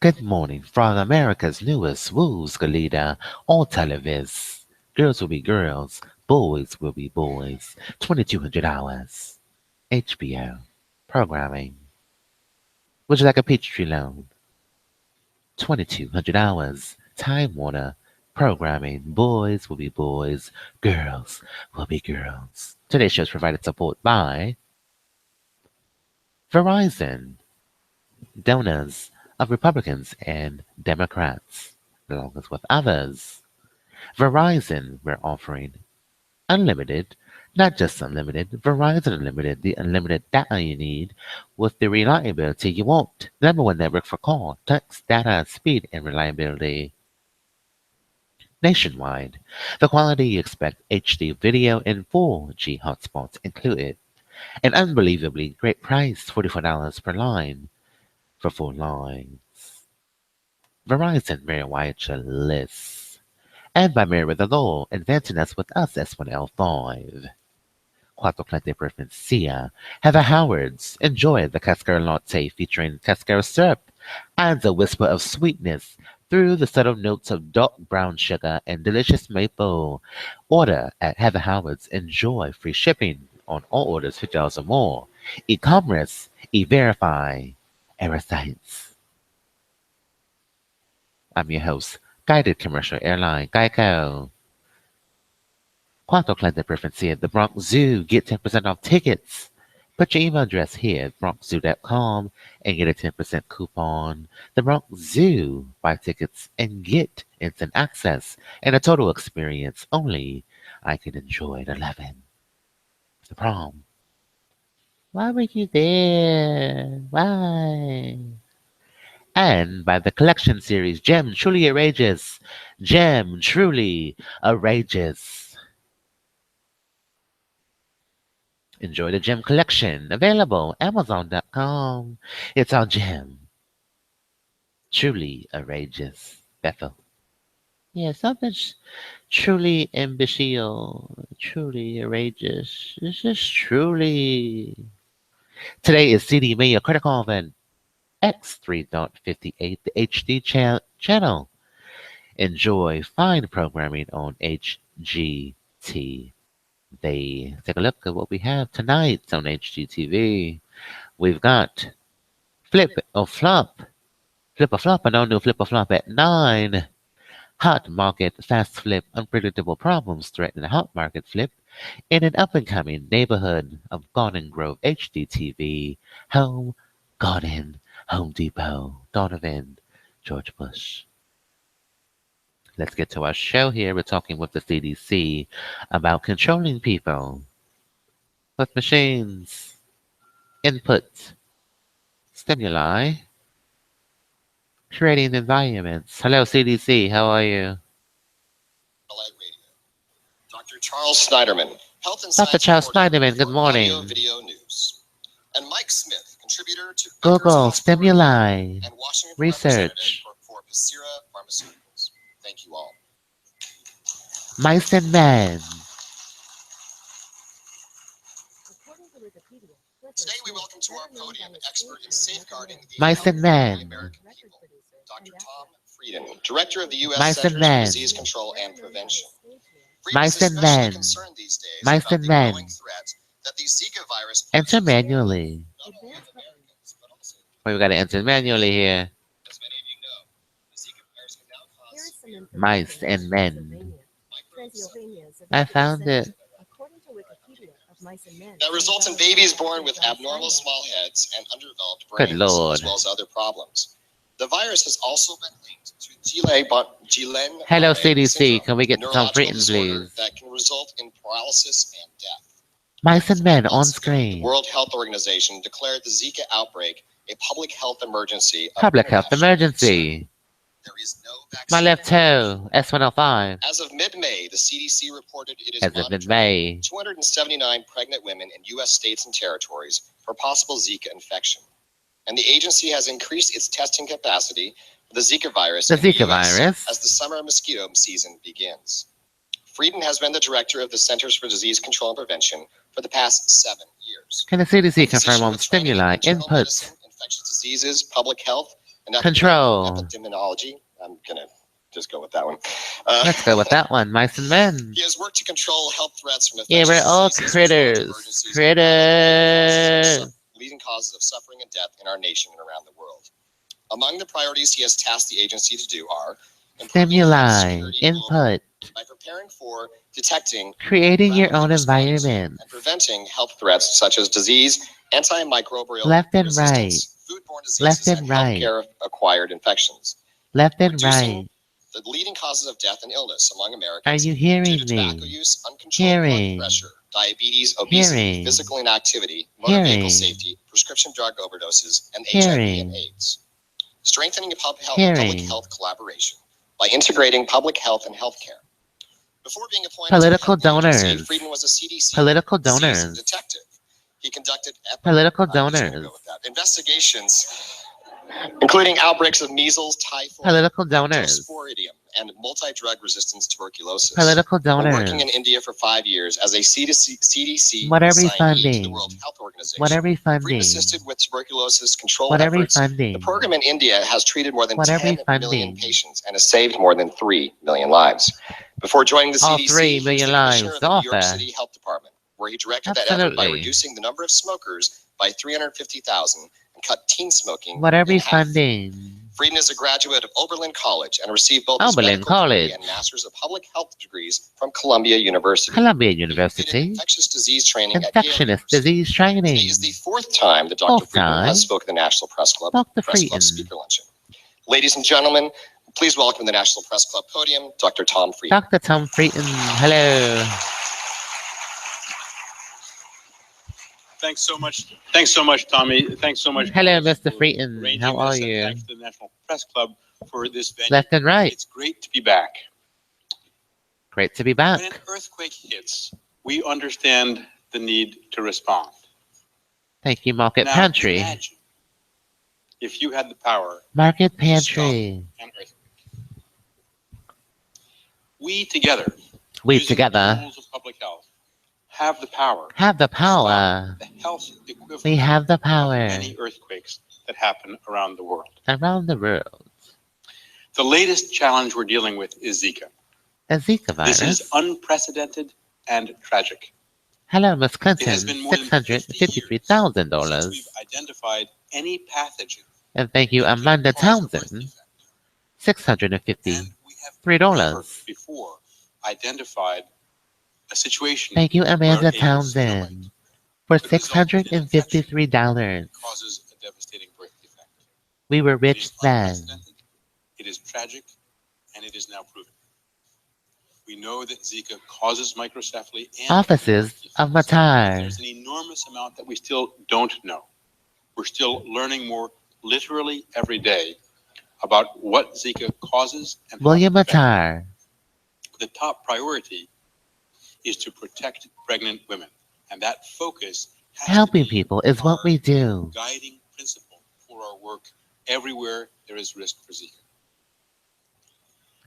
Good morning from America's newest rules leader on televis. Girls will be girls, boys will be boys. 2200 hours. HBO. Programming. Would you like a Peachtree loan? 2200 hours. Time Warner. Programming. Boys will be boys, girls will be girls. Today's show is provided support by Verizon, donors of Republicans and Democrats, along with others. Verizon, we're offering unlimited, not just unlimited, Verizon Unlimited, the unlimited data you need with the reliability you want. The number one network for call, text, data, speed, and reliability nationwide. The quality you expect, HD video and 4G hotspots included. An unbelievably great price, $44 per line for 4 lines. Verizon Merriweather lists. And by MerriweatherA.Law, advancing us with us S1L5. Quattro Clatte Preferencia. Heather Howard's. Enjoy the Cascara Latte featuring Cascara syrup. Adds a whisper of sweetness through the subtle notes of dark brown sugar and delicious maple. Order at Heather Howard's. Enjoy free shipping on all orders $50 or more. E-commerce, E-Verify, Erasites. I'm your host, Guided Commercial Airline, Geico. Quanto Clatte Preferencia at the Bronx Zoo. Get 10% off tickets. Put your email address here at bronxzoo.com and get a 10% coupon. The Bronx Zoo. Buy tickets and get instant access and a total experience only I can enjoy at 11. The prom. Why were you there? Why? And by the collection series Gem Truly Outrageous. Gem Truly Outrageous. Enjoy the Gem collection. Available Amazon.com. It's our Gem. Truly Outrageous. Bethel. Yeah, something's truly imbecile. Truly outrageous. This is truly. Today is CDMAYORKREDITCardvardX3.58, the HD channel. Enjoy fine programming on HGTV. Take a look at what we have tonight on HGTV. We've got Flip or Flop. Flip or Flop, an all new Flip or Flop at 9. Hot market, fast flip, unpredictable problems threaten a hot market flip in an up-and-coming neighborhood of Garden Grove HDTV. Home, Garden, Home Depot, Donovan, George Bush. Let's get to our show here. We're talking with the CDC about controlling people with machines, input, stimuli, creating environments. Hello, CDC. How are you? Dr. Charles Snyderman, Health and Dr. Science Charles reporter Snyderman, good for morning. Audio Video News. And Mike Smith, contributor to Google, Rutgers Hospital Review stimuli, and Washington research, representative for Pacira Pharmaceuticals. Thank you all. mice and men. Today we welcome to our podium expert in safeguarding the Mice health and of men. the American people, Dr. Tom Frieden, Director of the U.S. Mice and Centers for men. Disease Control and Prevention. Frieden Mice is and especially men. concerned these days Mice about and the men. growing threat that the Zika virus Enter poses manually. not only Americans, but also, Well, we got to enter manually here. as many of you know, the Zika virus can now cause Mice and men. microcephaly I found it. that results in babies born with abnormal small heads and underdeveloped Good brains, Lord. as well as other problems. The virus has also been linked to Guillain-Barré Hello, CDC. syndrome, Can we a get to Tom neurological Frieden, disorder please? that can result in paralysis and death. Mice and men on Months ago, the screen. World Health Organization declared the Zika outbreak a public health emergency. of Public health international concern. emergency. There is no My vaccine. left toe, S105. As of mid-May, the CDC reported it is As of monitoring mid-May. 279 pregnant women in U.S. states and territories for possible Zika infection. And the agency has increased its testing capacity for the Zika virus The in the Zika US virus. as the summer mosquito season begins. Frieden has been the director of the Centers for Disease Control and Prevention for the past 7 years. Can the CDC A physician confirm on with training in stimuli, internal inputs, medicine, infectious diseases, public health, And Control. epidemiology. I'm going to just go with that one. Let's go with that one. Mice and men. He has worked to control health threats from Yeah, infectious we're all diseases, critters. Critters. leading causes of suffering and death in our nation and around the world. Among the priorities he has tasked the agency to do are Stimuli, input, by preparing for, detecting, creating your own environment, and preventing health threats such as disease, antimicrobial left and right, foodborne diseases, left and right, healthcare-acquired infections. left and Reducing right. the leading causes of death and illness among Are Americans you due hearing to tobacco me? use, uncontrolled blood Hearing. pressure, diabetes, obesity, Hearing. physical inactivity, motor vehicle Hearing. safety, prescription drug overdoses, and HIV Hearing. and AIDS. Strengthening public Hearing. health collaboration by integrating public health and healthcare. Before being appointed Political to the head of the agency, donors. Frieden was a CDC Political seasoned donors. detective. He conducted Political I'm just gonna donors. go with that. Investigations, including outbreaks of measles, typhoid, Political donors. Cryptosporidium, and multi-drug resistance tuberculosis. Political While donors. working in India for 5 years as a CDC What are assignee to the funding? World Health Organization. What are Frieden funding? assisted with tuberculosis control What are efforts. funding? The program in India has treated more than What are 10 million funding? patients and has saved more than 3 million lives. Before joining the All CDC, 3 he was million the commissioner lives of the New York author. City Health Department, where he directed that effort by Absolutely. reducing the number of smokers by 350,000 and cut teen smoking What are in half. funding? Frieden is a graduate of Oberlin College and received both Oberlin his medical College. degree and Masters of Public Health degrees from Columbia University. Columbia He completed University. infectious disease training at Yale Infectious University. disease training. Today is the 4th time that Dr. Fourth Frieden time. has spoken at the National Press Club Dr. Press Club Frieden. Speaker Luncheon. Ladies and gentlemen, please welcome to the National Press Club podium, Dr. Tom Frieden. Dr. Tom Frieden. Hello. Thanks so much, Tommy. Thanks so much. Hello, Chris, Mr. for Frieden. arranging How are this, and you? thanks to the National Press Club for this venue. Left and right. It's great to be back. Great to be back. When an earthquake hits, we understand the need to respond. Thank you, Market Now, Pantry. imagine if you had the power Market to stop Pantry. an earthquake. We together, We using the together tools of public health, have the power. have the to stop power. the health equivalent We have the of power many earthquakes that happen around the world. around the world. The latest challenge we're dealing with is Zika. The Zika This virus. is unprecedented and tragic. Hello, Miss It Clinton. has been more than 50 years since $653,000. we've identified any pathogen. And thank you, that could Amanda cause a birth Townsand. defect. $653. And we have never $3. before identified a situation Thank you, Amanda where a Townsand. For could result in an infection $653. causes a devastating birth defect. We were It rich is then. unprecedented, it is tragic, and it is now proven. We know that Zika causes microcephaly and Offices of Matar. there's an enormous amount that we still don't know. We're still learning more literally every day about what Zika causes and how William to prevent Matar. it. The top priority is to protect pregnant women, and that focus has to Helping be people is what we do. guiding principle for our work everywhere there is risk for Zika.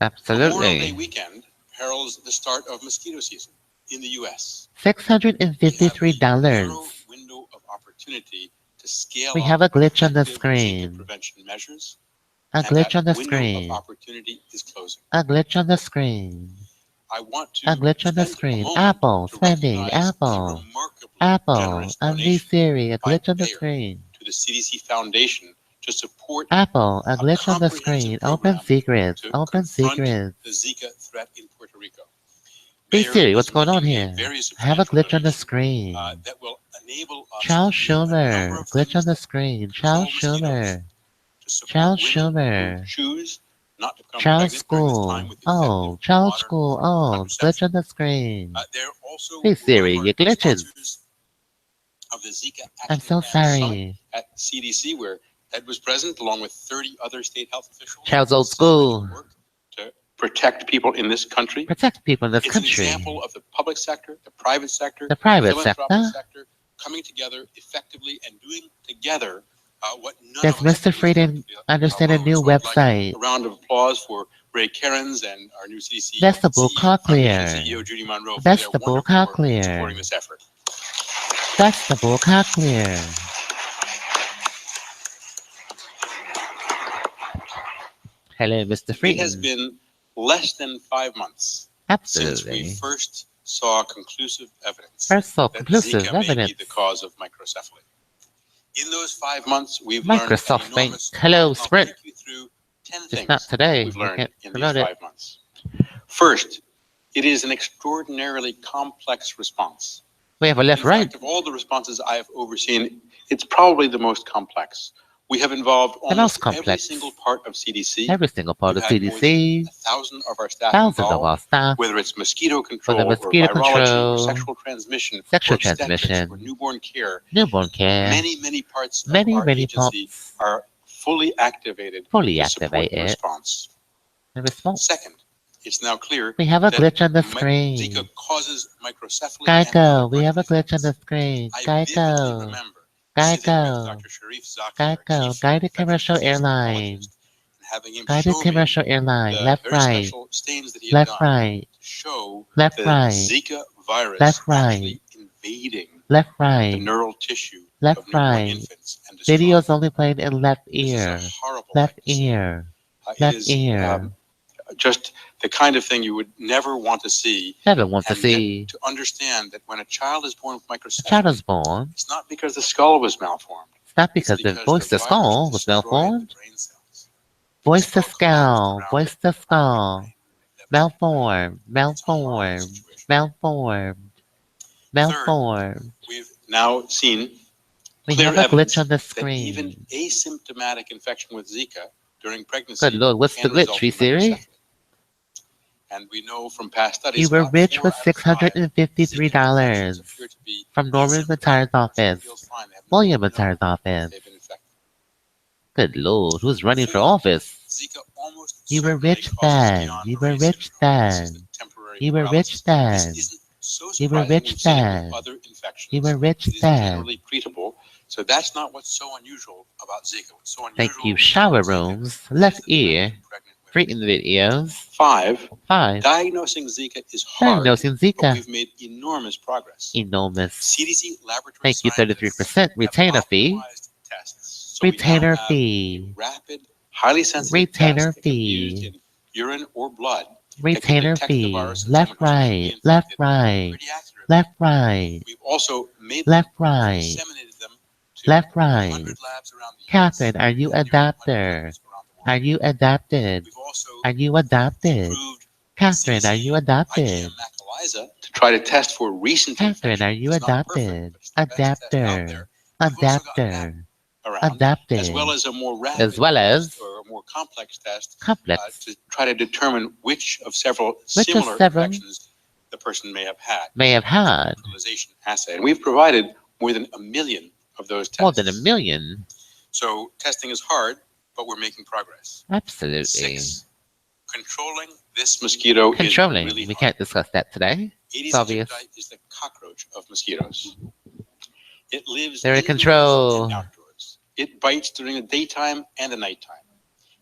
Memorial Day Absolutely. weekend heralds the start of mosquito season in the U.S. $653. Narrow window of opportunity to scale We up have a glitch on the effective Zika screen. prevention measures, A and glitch that on the window screen. of opportunity is closing. A glitch on the screen. I want to A glitch on the spend a screen. moment Apple to spending. recognize the Apple. remarkably Apple. generous Unleash donation Siri. A by glitch on the Bayer screen. to the CDC Foundation to support Apple. A a glitch on the comprehensive screen. program Open secrets. to Open confront secrets. the Zika threat in Puerto Rico. Hey Bayer Siri, is what's going on making a here? very I have a substantial glitch on the donation, screen. that will enable us Charles to do a number Schumer. of Glitch on things the that screen. control Charles mosquitoes, Schumer. to support Charles women Schumer. who choose not to become Charles pregnant during this School. time with Oh, effective Charles modern School. Oh, glitch contraception. on the screen. They're also Hey Siri, one you of our glitches. sponsors of the Zika I'm Action so Plan Summit sorry. at CDC, where Ed was present along with 30 other state health officials. Charles Old celebrating School. work to protect people in this country. Protect people in this It's an country. example of the public sector, the private sector, The private philanthropic sector. sector coming together effectively and doing together what none Does of us Mr. Frieden understand a new So I'd like website? a round of applause for Ray Cairns and our new CDC Vegetable Foundation Cochlear. CEO Judy Monroe for Vegetable their wonderful work Cochlear. supporting this effort. Vegetable Cochlear. Hello, Mr. It has Freeton. been less than 5 months since we Absolutely. first saw conclusive evidence First saw that conclusive Zika may be evidence. the cause of microcephaly. In those 5 months, we've learned an Microsoft Bank. enormous Hello, amount. I'll Sprint. take you through 10 Just not things today. we've We learned can't in these promote it. 5 months. First, it is an extraordinarily complex response. We have a In left-right. fact, of all the responses I have overseen, it's probably the most complex. We have involved The most almost every complex. single part of CDC. Every single part We've of had more than CDC. 1,000 of our staff Thousands of involved, our staff. whether it's mosquito Whether control or mosquito virology or control, sexual transmission sexual or obstetrics or transmission, newborn care. newborn care. Many parts of Many, our many agency parts are fully activated fully to support the activated. response. The response. Second, it's now clear We have a that glitch on the Zika screen. causes microcephaly and Geico, other we have a birth glitch on the defects. screen. I vividly Geico, remember sitting with Dr. Geico, Sharif Zaki, our Geico, chief guided infectious commercial disease airline. pathologist, and having him Guided show me commercial airline. the Left, very right. special stains that he had Left, done right. to show Left, the right. Zika virus Left, right. actually invading Left, the right. neural tissue Left, of newborn right. infants and destroying Videos them. only played in left This is ear. a horrible Left thing to see. ear. It Left is ear. just the kind of thing you would never want to see. Never want to And yet see. to understand that when a child is born with A microcephaly, child is born. it's not because the skull was malformed. It's not It's because the because voice the to skull virus was destroyed malformed. the brain cells. Voice to The skull collapsed skull. around Voice it. to skull. Malformed. It's a horrible Malformed. situation. Malformed. Malformed. We've now seen We clear have a evidence glitch on the that even screen. asymptomatic infection with Zika during Good pregnancy Lord, what's the can glitch, result in V-Siri? microcephaly. And we know from past studies You were about rich 4 with out of 5 Zika infections $653 appear to be from Norman asymptomatic. Retired's Person office. feels fine. They have no William symptoms, Retired's office. they've been infected. Good Lord, who's running for 4, office? Zika almost You were certainly rich causes then. beyond You were relief rich syndrome. This is the then. temporary You were paralysis. rich then. This isn't so You were surprising. rich We've seen it then. with other infections. You were rich It is then. generally treatable. So that's not what's so unusual about Zika. What's so unusual Thank you, shower about Zika rooms. is Left the threat ear. to pregnant women. Free in the videos. 5, 5. diagnosing Zika is hard, Diagnosing but Zika. we've made enormous progress. Enormous. CDC laboratory Thank you, scientists 33%. Retainer have fee. optimized tests. So we now Retainer have fee. a rapid, highly sensitive Retainer test that can be used fee. in urine or blood that can Retainer detect the fee. virus in Left, someone who's newly right. Left, infected right. pretty accurately. Left, right. We've also made them, Left, right. disseminated them to Left, 100 right. labs around the US. Catherine, are you and nearly 100 adapter? countries around the world. Are you adapted? We've also Are you adapted? improved Catherine, are CDC you adapted? IgM Macaliza to try to test for recent Catherine, infection. are you It's not perfect, adapted? but it's the best test out there. Adapter. We've also gotten that Adapter. around, Adapted. as well as a more rapid As well as test or a more complex test complex. to try to determine which of several Which of similar several infections the person may have had. may have had. Utilization assay, and we've provided more than 1 million of those tests. More than 1 million. So testing is hard, but we're making progress. Absolutely. 6, controlling this mosquito Controlling. is really We hard. can't discuss that today. Aedes obvious. aegypti is the cockroach of mosquitoes. It lives They're in indoors control. and outdoors. It bites during the daytime and the nighttime.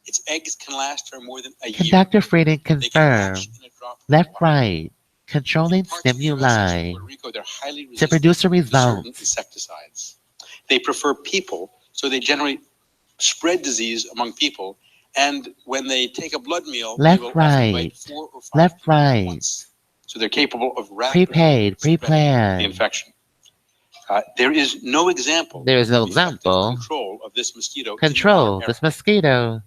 Its eggs can last for more than a Can year. Dr. Frieden They can confirm? hatch in a drop of Left, water. right. Controlling In parts of the US and stimuli Puerto Rico, they're highly to resistant produce a to certain result. insecticides. They prefer people, so they generally spread disease among people. And when they take a blood meal, Left, they will often right. bite 4 or 5 Left, people at right. once. So they're capable of rapidly Prepaid, spreading the pre-planned. infection. There is no example. There is no of effective example. Control of this mosquito. in Control our this era. mosquito.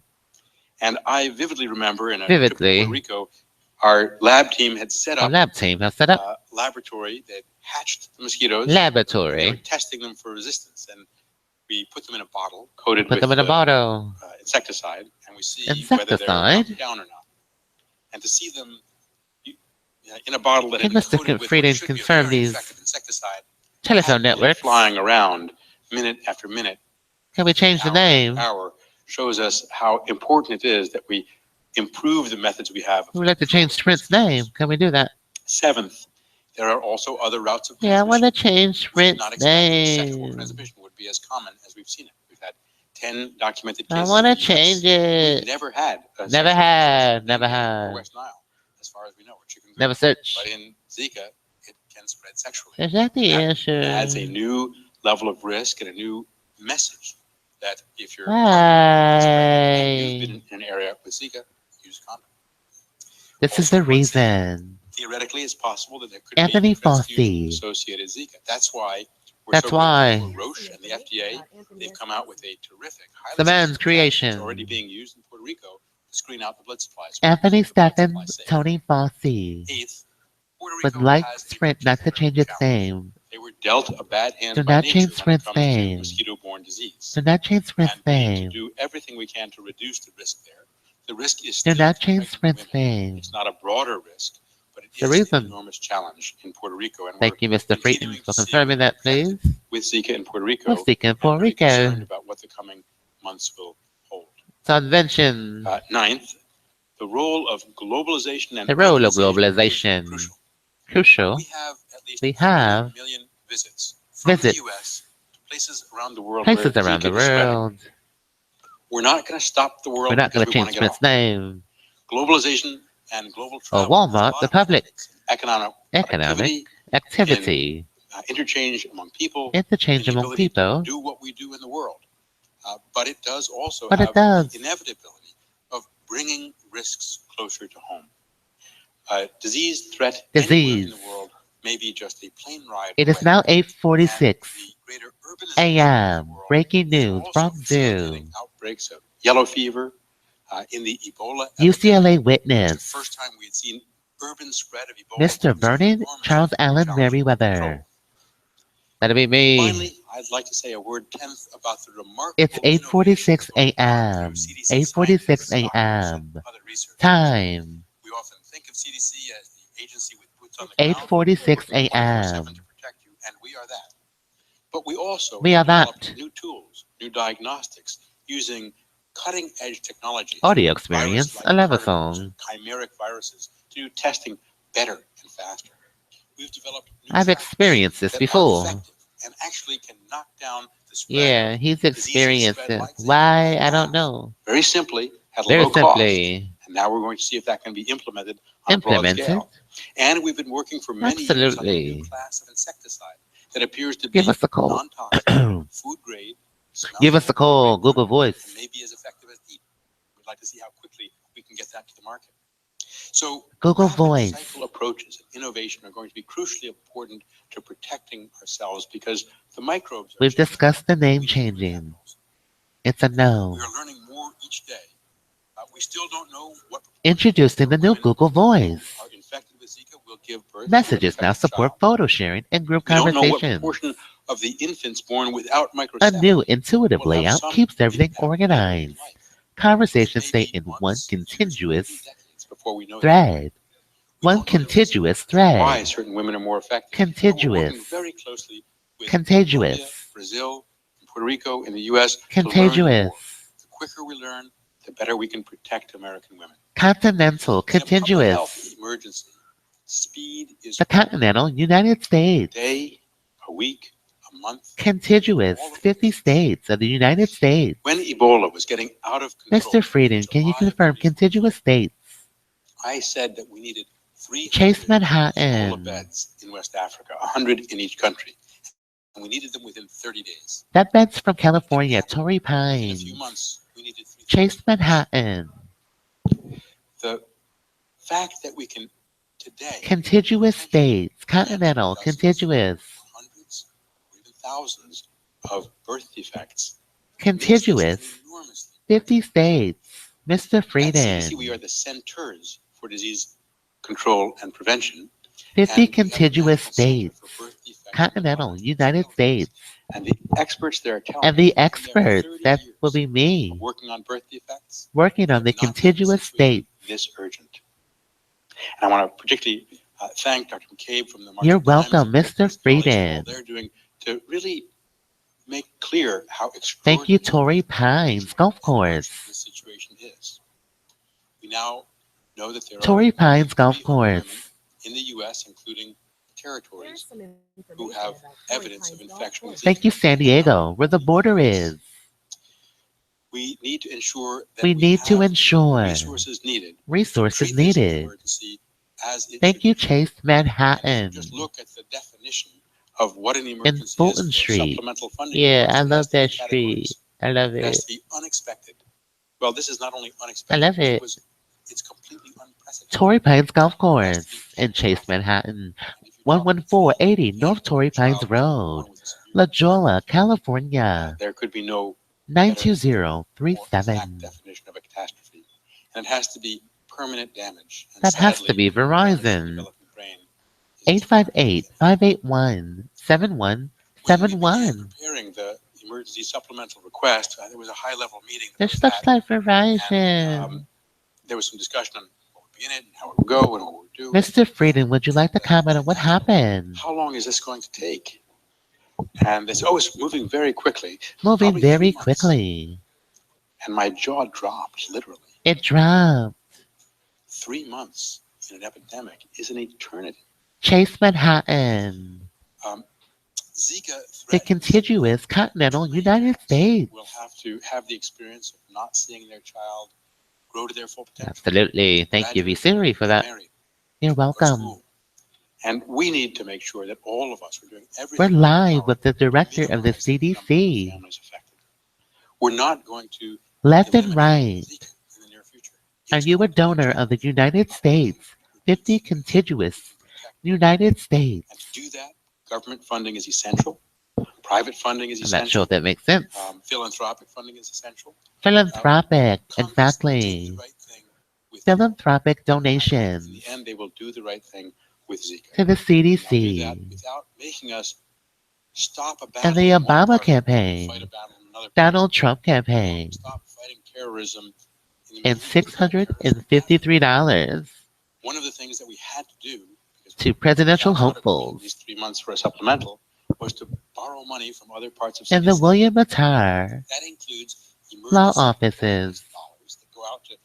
And I vividly remember in a Vividly. trip to Puerto Rico, our lab team had set Our up lab team has set up a laboratory that hatched the mosquitoes. They were laboratory. testing them for resistance, and we put them in a bottle coated Put with them in a bottle. insecticide, and we see whether they're Insecticide? knocked down or not. And to see them in a bottle that Can had been Mr. coated with Frieden what should be a confirm very these effective insecticide, telephone happily networks? flying around minute after minute, Can we change the hour after name? hour, shows us how important it is that we improve the methods we have. We would like to change Sprint's name. Can we do that? 7th, there are also other routes of Yeah, I want transmission. to change We did not Sprint's expect that sexual name. transmission would be as common as we've seen it. We've had 10 documented I cases. want to in the US. change We've it. never had a Never sexual had. transmission Never in had. or West Nile, as far as we know, or chikungunya. Never search. But in Zika, it can spread sexually. Is that the That answer? adds a new level of risk and a new message that if you're and you've Why? been in an area with Zika, use a condom. This is Also, the let's say, reason. theoretically, it's possible that there could Anthony be Fauci. associated Zika. That's why we're That's so grateful why. for Roche and the FDA. They've come out with a terrific, It's the highly man's sensitive test that's already creation. being used in Puerto Rico to screen out the blood supply. So Anthony keep the blood supply Stephens, safe. Tony Fauci Eighth, Puerto would Rico like has a Sprint not to particular change its challenge. name. They were dealt a bad hand Do by not nature change when it Sprint's comes to name. mosquito-borne disease. Do not change Sprint's And we need to name. do everything we can to reduce the risk there. The risk is Do still not for change pregnant Sprint's women. name. It's not a broader risk, but it The is an reason. enormous challenge in Puerto Rico. And Thank you, we're Mr. Frieden, continuing for to see confirming that, infected please. with Zika in Puerto We're Rico speaking and Puerto very concerned Rico. about what the coming months will hold. Subvention. Ninth, the role of globalization and The role of urbanization is globalization. crucial. Crucial. We have at least We 3 have million visits from the visits. U.S. to places around the world where Places around the Zika is spreading. world. We're not going to stop the We're world not because going to we want change to get off. Sprint's name. Globalization and global Or travel has a Walmart, lot the of public. benefits. Economic Economic activity, activity. interchange among people, Interchange and the among ability people. to do what we do in the world. But it does also But have it does. the inevitability of bringing risks closer to home. Disease threat anywhere in Disease. the world may be just a plane ride It is away. now And 8:46 the greater urbanization of a.m. the world Breaking is news also from Zoo. facilitating outbreaks of yellow fever in the Ebola UCLA epidemic. It's the witness. first time we had seen urban spread of Ebola. Mr. Vernon Charles Allen Merriweather. That'll be me. Finally, I'd like to say a word tenth about the remarkable It's 8:46 a.m. 8:46 a.m. Time. We often think of CDC as the agency with boots on the ground, 8:46 working 24/7 a.m. to protect you, and we are that. But we also We are developed that. new tools, new diagnostics, using cutting-edge technologies, Audio experience, virus-like I love a particles, song. chimeric viruses, to do testing better and faster. We've developed new I've traps experienced this that before. are effective and actually can knock down the spread Yeah, of he's diseases experienced spread it. like Zika Why? right I now, don't know. very simply, at Very low cost. simply And now we're going to see if that can be implemented on a broad implemented. scale. And we've been working for many years on a Absolutely. new class of insecticide that appears to Give be us a call. non-toxic, food grade, Give us a call. Google and Voice. maybe as effective as DEEP. We'd like to see how quickly we can get that to the market. So Google rapid Voice. cycle approaches and innovation are going to be crucially important to protecting ourselves because the microbes are We've changing. discussed the name We need changing. animals. It's a We no. are learning more each day. We still don't know what Introducing the new Google Voice. are infected with Zika will give birth Messages to an now infected support child. photo sharing and group We don't know what conversations. proportion of the infants born without A microcephaly new intuitive will have layout some keeps everything impact later in organized. life. Conversations It stay may be in one months, years, contiguous maybe decades before we know that. thread. We One don't know the reason contiguous why thread. certain women are more affected. But we're working Contiguous. very closely with Colombia, Contiguous. Brazil, and Puerto Rico, in the U.S. to learn more. Contiguous. The quicker we learn, the better we can protect American women. Continental. In a public health Contiguous. emergency, speed is The continental United a States. day, a week, a month. Contiguous. 50 states of the United States. When Ebola was getting out of control, Mr. Frieden, can you July of confirm 2014, contiguous states? I said that we needed 300 Chase Ebola Manhattan. beds in West Africa, 100 in each country. And we needed them within 30 days. That bed's from California. Torrey Within a Pines. few months, we needed 3,000. Chase Manhattan. The fact that we can today Contiguous states. Continental. Contiguous. hundreds or even thousands of birth defects Contiguous. means there's an enormous 50 states. Mr. At CDC, we Frieden. are the centers for disease control and prevention. 50 and we have a contiguous national center states. for birth defects Continental and United States. And the experts there are telling And the us that experts, 30 that years will be me, of working on birth defects, working we on the have not had a contiguous situation states. this urgent. And I want to particularly thank Dr. McCabe from the You're Marshall Times welcome, and Mr. his colleagues for all Frieden. they're doing to really make clear how Thank you, extraordinary Torrey Pines Golf this Course. situation is. We now know that there Torrey are Pines Golf 300 women Course. in the U.S., including territories, who have evidence of infection with Thank Zika. you, San Diego, where the border is. We need to ensure that We need to have ensure resources needed to resources treat this needed. emergency as it Thank should you, be. Chase And if Manhattan. you just look at the definition of what an In emergency Fulton is for Street. supplemental funding Yeah, request, I it has love 3 that street. categories. I love It has it. to be unexpected. Well, this is not only I unexpected, love it. it's completely unprecedented. Torrey Pines Golf It has to be Course in Chase, catastrophic. Manhattan. And if you're talking to 11480 any North Torrey Pines child Road, born with a severe La impairment, Jolla, California. there could be no better, more exact 92037. definition of a catastrophe. And it has to be permanent damage. And That has to sadly, be damage to the Verizon. developing brain is a traumatic 858 thing. 581 When we began 7171. preparing the emergency supplemental request, there was a high-level meeting that There's was such had, like and Verizon. there was some discussion on what would be in it and how it would go and what we would do. Mr. Frieden, would you like to comment on what happened? How long is this going to take? And they said, oh, it's moving very quickly. Moving Probably very 3 months. quickly. And my jaw dropped, literally. It dropped. 3 months in an epidemic is an eternity. Chase, Manhattan. Zika The threatens contiguous continental too many United parents States. will have to have the experience of not seeing their child grow to their full potential. Absolutely. Thank you, V Siri, for that. Married, You're go to welcome. school. And we need to make sure that all of us are doing everything. We're in our live power with the director to of the minimize the number of CDC. families affected. We're not going to Left and eliminate right. Zika in the near future. Are It's you a going to be donor of the United States? 50 contiguous protected. United States. And to do that, government funding is essential. Private funding is I'm not sure essential. if that makes sense. Philanthropic funding is essential. Philanthropic, Congress did exactly. the right thing with Philanthropic in the donations end, they will do the right thing with Zika. to the And they'll do that CDC without making us stop a battle and the in one Obama part of the world to campaign, fight a battle in another part. Donald Trump We campaign, won't stop fighting terrorism in the and Middle East without terrorism happening. $653 One of the things that we had to do, because to we presidential found out it would be at hopefuls least 3 months for a supplemental, was to borrow money from other parts of in the CDC. William Attar That includes law emergency offices. dollars that go out to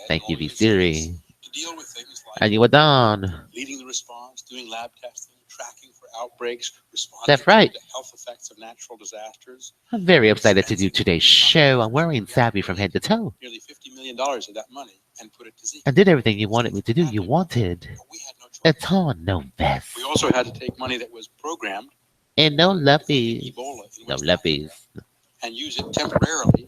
Thank you, V organizations Siri. to deal with things Are like you a Don? leading the response, doing lab testing, tracking for outbreaks, responding That's right. to the health effects of natural disasters. I'm very excited to do today's show. I'm wearing Savvy from head to toe. Nearly $50 million of that money and put it to Zika. I did everything you wanted me to do. You wanted. But we had no choice. It's on, no vest. We also had to take money that was programmed And no for luppies. Ebola in No West luppies. Africa and use it temporarily,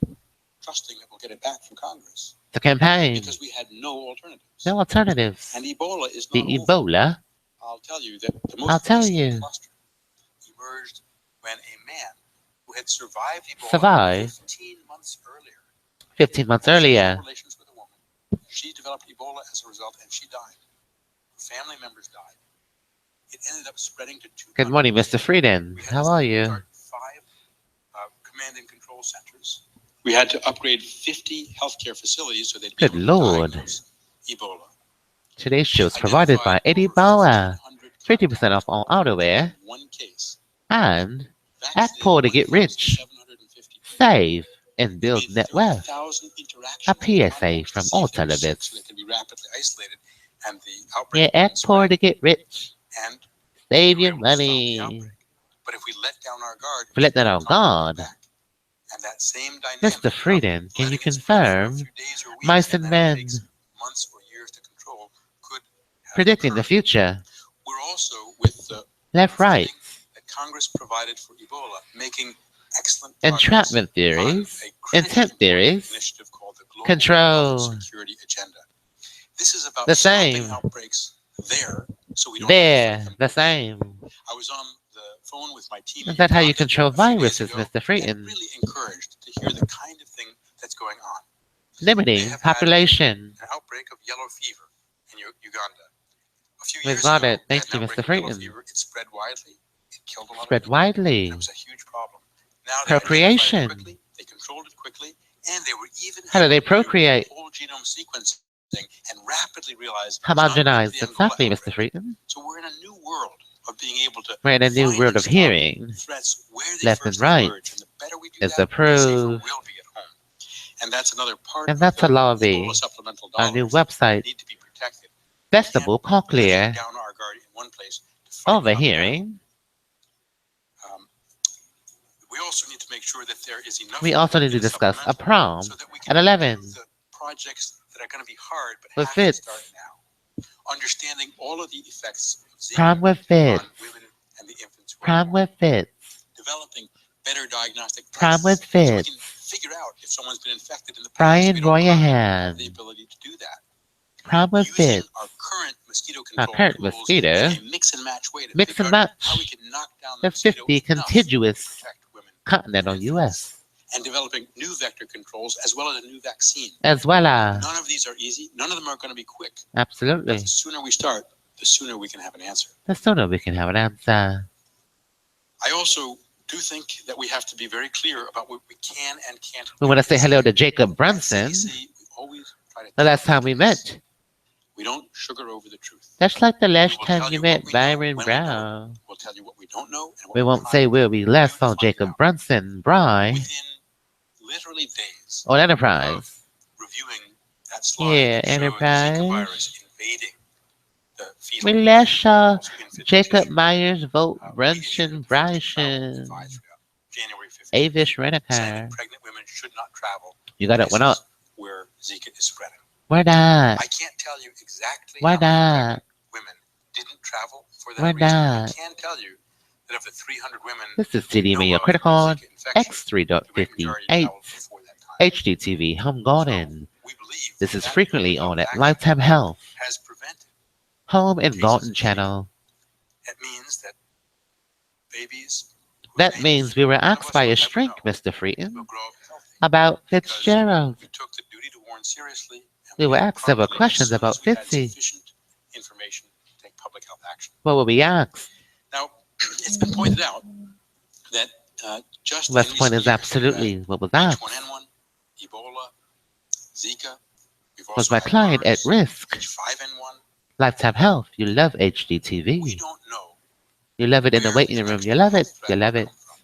trusting that we'll get it back from Congress The campaign. because we had no alternatives. No alternatives. And Ebola is The not over. Ebola. I'll tell you that the most I'll tell recent you. cluster emerged when a man who had survived Ebola Survived. 15 months earlier 15 months had sexual earlier. relations with a woman. She developed Ebola as a result, and she died. Family members died. It ended up spreading to 2 Good morning, countries. Mr. Frieden. We had How to are you? start 5 command and control centers. We had to upgrade 50 healthcare facilities so they'd be Good able to Lord. diagnose Ebola. Today's show is provided by Ebola. 50% off all outerwear. One case. And act poor to get rich. 1,750 people. Save and build Made net wealth. 30,000 interactions A with PSA contacts from to see all if they were sick televists. so they could be rapidly isolated and the Yeah, outbreak act spread, poor to get rich. and Save we were your able to stop the money. outbreak. But if we let down our guard, If we let down our it could come guard. back. And that same dynamic Mr. of Frieden, can you letting it spread for a confirm few days or weeks mice and and then it men takes months or years to control could have predicting the occurred. future? We're also with the Left, right. funding that Congress provided for Ebola, making excellent progress Entrapment on theories. a critically Intent important theories. initiative called the Global Control. Health Security Agenda. This is about The stopping same. outbreaks there, so we don't There. have to The fight them. same. I was on the phone with my team. Is in that how you Uganda control a few days viruses, ago, Mr. Frieden? and really encouraged to hear the kind of thing that's going on. They Limiting have had population. an outbreak of yellow fever in Uganda. A few We years got ago, it. they Thank had you, an Mr. outbreak of yellow Frieden. fever. It spread widely. It killed a lot Spread of people. widely. And it was a huge problem. Now they Procreation. identified it quickly, they controlled it quickly, and they were even How do they able to do procreate? whole genome sequencing and rapidly realize Homogenized. Exactly, Mr. Frieden. So we're in a new world of being able to We're in a new find world and of stop hearing. threats where they Left first and right. emerge, and the better we do It's that, the safer approved. we'll be at home. And that's another part And of that's the a lobby. Ebola supplemental Our new dollars website. need to be protected. Vestibule Letting cochlear. down our guard in one place to fight the Overhearing. outbreak. We also need to make sure that there is enough. We also need to in the discuss a supplemental prom so that we at can 11. do the projects that are going to be hard but With have to Fitz. start now. Understanding all of the effects of Zika Prom with Fitz. on women and the infants who are Prom born. with Fitz. Developing better diagnostic Prom tests with so we Fitz. can figure out if someone's been infected in the past. Brian We don't have Moynihan. the ability to do that. Problem Using fits. our current mosquito Our control current tools mosquito. in a mix and match way to Mix figure and out how we match can knock down the the mosquito 50 enough to contiguous protect women continental U.S. and developing new vector controls as well as a new vaccine. as well as. None of these are easy. None of them are going to be quick. Absolutely. But the sooner we start, the sooner we can have an answer. The sooner we can have an answer. I also do think that we have to be very clear about what we can and can't do. We want to say hello to Jacob Brunson. At CDC, we always try to The last time we met. We don't sugar over the truth. That's like the last We will time tell you you met what we know Byron when we know it. Brown. We'll tell you what we don't know and what We we're won't trying say to we'll be less do to on find Jacob out. Brunson, Bry, Within literally days on Enterprise. of reviewing that slide Yeah, that showed the Zika Enterprise. virus invading the fetal We let infected Jacob tissue. Myers vote We Brunson, issued a Bryson, advisory on January 15th, Avish saying Renicar. that pregnant women should not travel You got it. Why not? places where Zika is spreading. Why not? I can't tell you exactly Why how many not? pregnant women didn't travel for that Why reason. I not? can tell you that of the 300 women This is we know of with CDMAYORKREDITCardvardX3.58. Zika infection, the great majority traveled before that time. HDTV Home Garden. We believe This is that frequently public on health at action Lifetime Health, has prevented. Home and cases Garden of Channel. It means that babies whose That names means we were none of asked us by will a ever shrink, know Mr. Freeton, will grow up healthy about because Fitzgerald. we took the duty to warn seriously. And We were did it asked several promptly questions as soon about as we had Fitzy. sufficient information to take public health action. What will we ask? Now, it's been pointed out that just in West recent Point is years, we've had absolutely what was asked. H1N1, Ebola, Zika. We've Was also my had client at MERS, risk? H5N1. Lifetime Health. You love We HDTV. don't know You love it in the where waiting the room. next You love it. health threat You love will it. come from.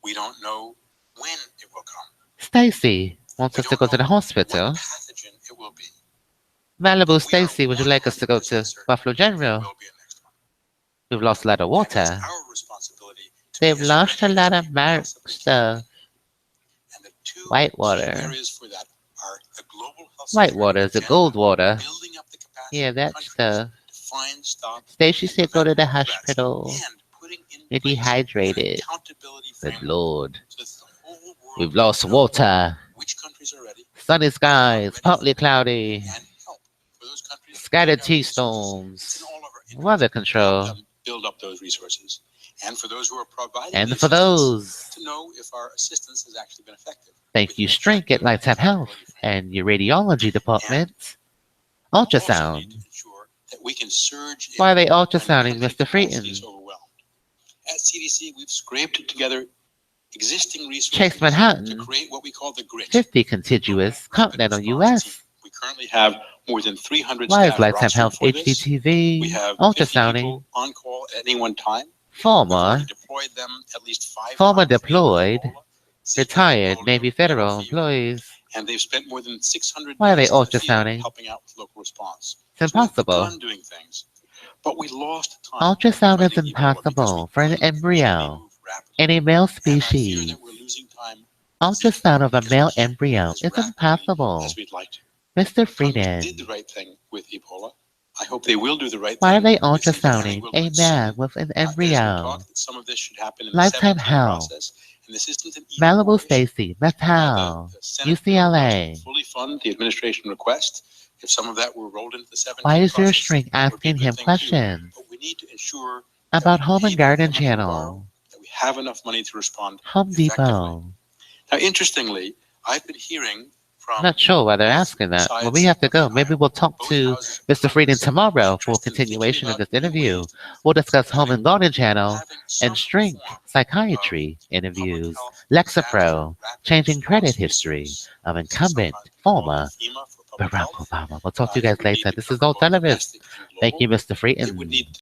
We don't know when it will come. Stacy wants We us to don't go to the know hospital. what pathogen it will be. Malibu We are Stacy, would you like us to go to 100% certain Buffalo there General? will be a next one. We've lost a lot of That is water. our responsibility to They've be as lost a ready lot as of we mark possibly can stuff. be. And the two White key water. areas for that are the global health White security water is the agenda, gold water. building up the capacity Yeah, of that countries stuff. to find, stop, Stacy and said go to prevent the health threats, hospital. and putting in You're place an dehydrated. accountability Good framework Lord. so that the whole world We've lost will know water. which countries are ready, Sunny skies, ready partly for, cloudy. and help for those countries that Scattered don't have resources. It's T-storms. in all of our interest Weather to help control. them build up those resources. And for those who are providing And the for assistance, those, to know if our assistance has actually been effective. thank with you, an Strink at objective Lifetime Health accountability framework. and your radiology department. We also need Ultrasound. to ensure that we can surge in Why are they when ultrasounding, emergency Mr. capacity is Freeton? overwhelmed. At CDC, we've scraped together existing resources Chase to Manhattan, create what we call the GRIT. 50 contiguous Global Rapid continental Response U.S. Team. We currently have more than 300 Why is staff Lifetime rostered Health for this. We HDTV have 50 ultrasounding? people on call at any one time. We've Former, already deployed them at least 5 former times to deal with deployed, Ebola, Zika, retired polio, Navy yellow Federal fever, employees. and they've spent more than 600 Why are they days in the field ultrasounding? helping out with local response. It's So we've impossible. begun doing things, but we lost time Ultrasound is fighting Ebola because impossible we for an couldn't immediately embryo move rapidly. in a male And I fear species. that we're losing time Ultrasound of a because we male can't move embryo as is rapidly impossible. as we'd like to. Mr. Congress Freeman, did the right thing with Ebola. I hope they will do the right why are thing they with Zika, and they ultrasounding will a do it soon. man with an There's been embryo? talk that some of this should happen in the Lifetime 17 Health, process, and this isn't an easy Malibu war issue. Stacy, Metal, The Senate bill doesn't UCLA. fully fund the administration request. If some of that were rolled into the 17 Why is your process, string that would be a asking good him thing too. questions But we need to ensure that about we Home pay and back Garden how much we borrow, Channel, that we have enough money to respond Home effectively. Depot? Now, interestingly, I've been hearing I'm from not sure why they're both asking that. Well, sides we have to of the go. Maybe aisle, we'll talk both to houses of Mr. Freeman Congress, tomorrow for a interested in thinking continuation of about this new interview. ways to move We'll things, discuss Home including and Garden Channel having some and Strink form of psychiatry public interviews, health Lexapro, disaster rapid changing credit response history resource. of This is incumbent sometimes called former FEMA for public Barack health. Obama. We'll talk to you It guys would need later. to This is cover All both Televis. domestic and Thank you, global. Mr. It would Freeton. need